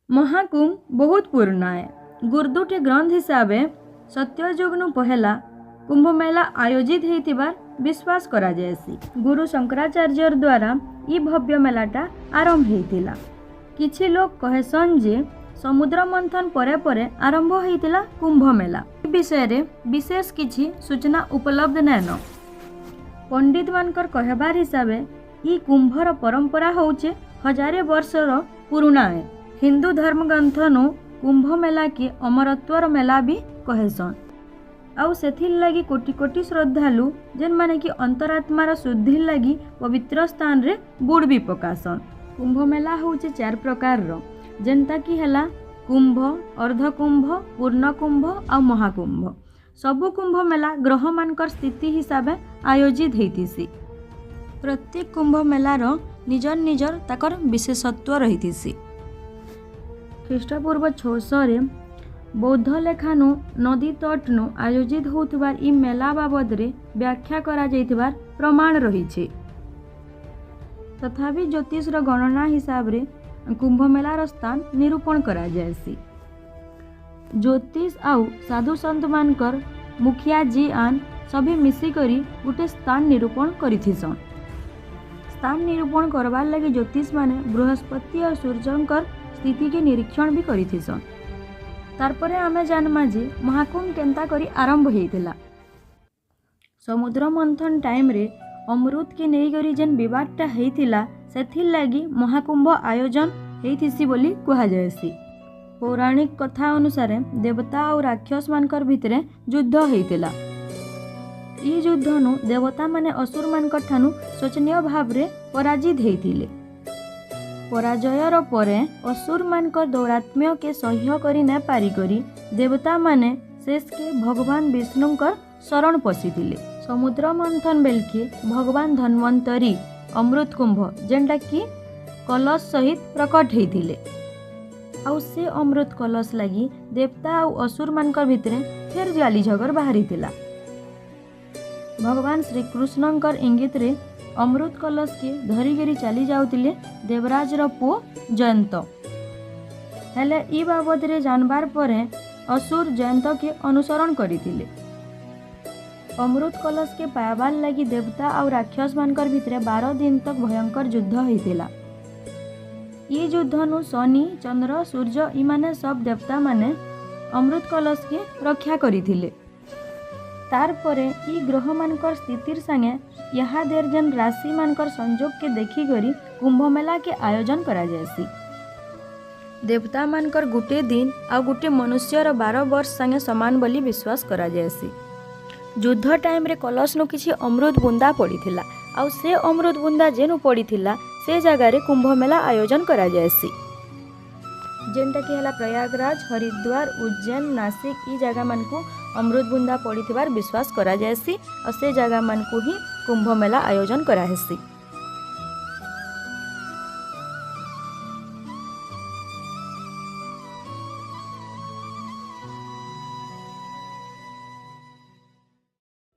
महाकुंभ बहुत पुराना है। गुरुदुटी ग्रंथ हिसाब से सत्ययुग पहला कुंभ मेला आयोजित होइतिबार विश्वास करा जायसी। गुरु शंकराचार्य द्वारा ई भव्य मेलाटा आरंभ होइतिला। किछि लोग कहेसन जे समुद्र मंथन परे परे आरंभ होइतिला कुंभ मेला। ई विषय रे विशेष किछि सूचना उपलब्ध नैन। पंडित मानकर कहबार हिसाबे ई कुंभर परंपरा होचे हजारे वर्षर पुराना है। हिंदू धर्म ग्रंथनु कुंभ मेला के अमरत्वर मेला भी कहेसन। आउ सेथिर लगी कोटि कोटि श्रद्धालु जेन माने कि अंतरात्मार शुद्धि लगी पवित्र स्थान रे बुड़ भी पकासन। कुंभ मेला होचे 4 प्रकार रो, जेनता कि हला कुंभ, अर्धकुंभ, पूर्ण कुंभ और महाकुंभ। सबु कुंभ मेला ग्रह मानकर स्थिति हिसाबे आयोजित हेतिसी। प्रत्येक कुंभ मेलार निजर निजर ताकर विशेषत्व रहितिसी। ख्रीष्टपूर्व 600 बौद्ध लेखानु नदी तटनु आयोजित होउथिबार ई मेला बाबद रे व्याख्या करा जाइथिबार प्रमाण रहिछे। तथापि ज्योतिषर गणना हिसाब रे कुंभ मेलार स्थान निरूपण करा जायसी। ज्योतिष आउ साधु संत मानकर मुखिया जी आन सभी मिसी करी गुटे स्थान निरूपण करिथिसन। स्थान निरूपण करबार लगी ज्योतिष माने बृहस्पति और सूर्यंकर स्थिति के निरीक्षण भी करिथिसन। तारपरे आमे जानमा जे महाकुंभ केंता करी आरंभ हेइथिला। समुद्र मंथन टाइम रे अमृत के नेई करी जेन विवादटा हेइथिला सेथिर लागी महाकुंभ आयोजन हेइथिसी बोली कुहा जायसी। पौराणिक कथा अनुसार देवता और राक्षस मानकर भितरे युद्ध हेइथिला। ई युद्धनु देवता माने असुर मानकर ठानु शोचनीय भाव रे पराजित हेइथिले। पराजयर परे असुर मानकर दौरात्म्य के सह्य करी न पारी करी देवता माने शेष के भगवान विष्णुकर शरण पशिथिले। समुद्र मंथन बेलके भगवान धन्वंतरी अमृत कुंभ जेनटा कि कलश सहित प्रकट हेइथिले। आउ से अमृत कलश लगी देवता आउ असुर मानकर भितरे फेर जाली झगड़ बाहरीथिला। भगवान श्री कृष्णकर इंगित रे अमृत कलश के धरिगिरी चली जाउतिले देवराजर पुओ जयंत। हेले ई बाबद रे जानबार परे असुर जयंत के अनुसरण करिथिले। अमृत कलश के पायाबार लगी देवता और राक्षस मानकर भितरे 12 दिन तक भयंकर युद्ध होइतिला। ई युद्धनु शनि, चंद्र, सूर्य इमाने सब देवता माने अमृत कलश के रक्षा करिथिले। तार परे ई ग्रह मानकर स्थितिर संगे यहादेर जेन राशि मानकर संजोग के देखी करी कुंभ मेला के आयोजन करा जायसी। देवता मानकर गुटे दिन आ गुटे मनुष्यर 12 वर्ष संगे समान बोली विश्वास करा जायसी। युद्ध टाइम रे कलश नु किछि अमृत बुंदा पड़ीथिला आ से अमृत बुंदा जेनु पड़ीथिला से जगह रे कुंभ मेला आयोजन करा जायसी। जेनटा कि हला प्रयागराज, हरिद्वार, उज्जैन, नासिक ई जगह मानकु अमृत बुंदा पड़ीथिबार विश्वास करा जायसी और से जगह मानकु ही कुंभ मेला आयोजन करा हेसी।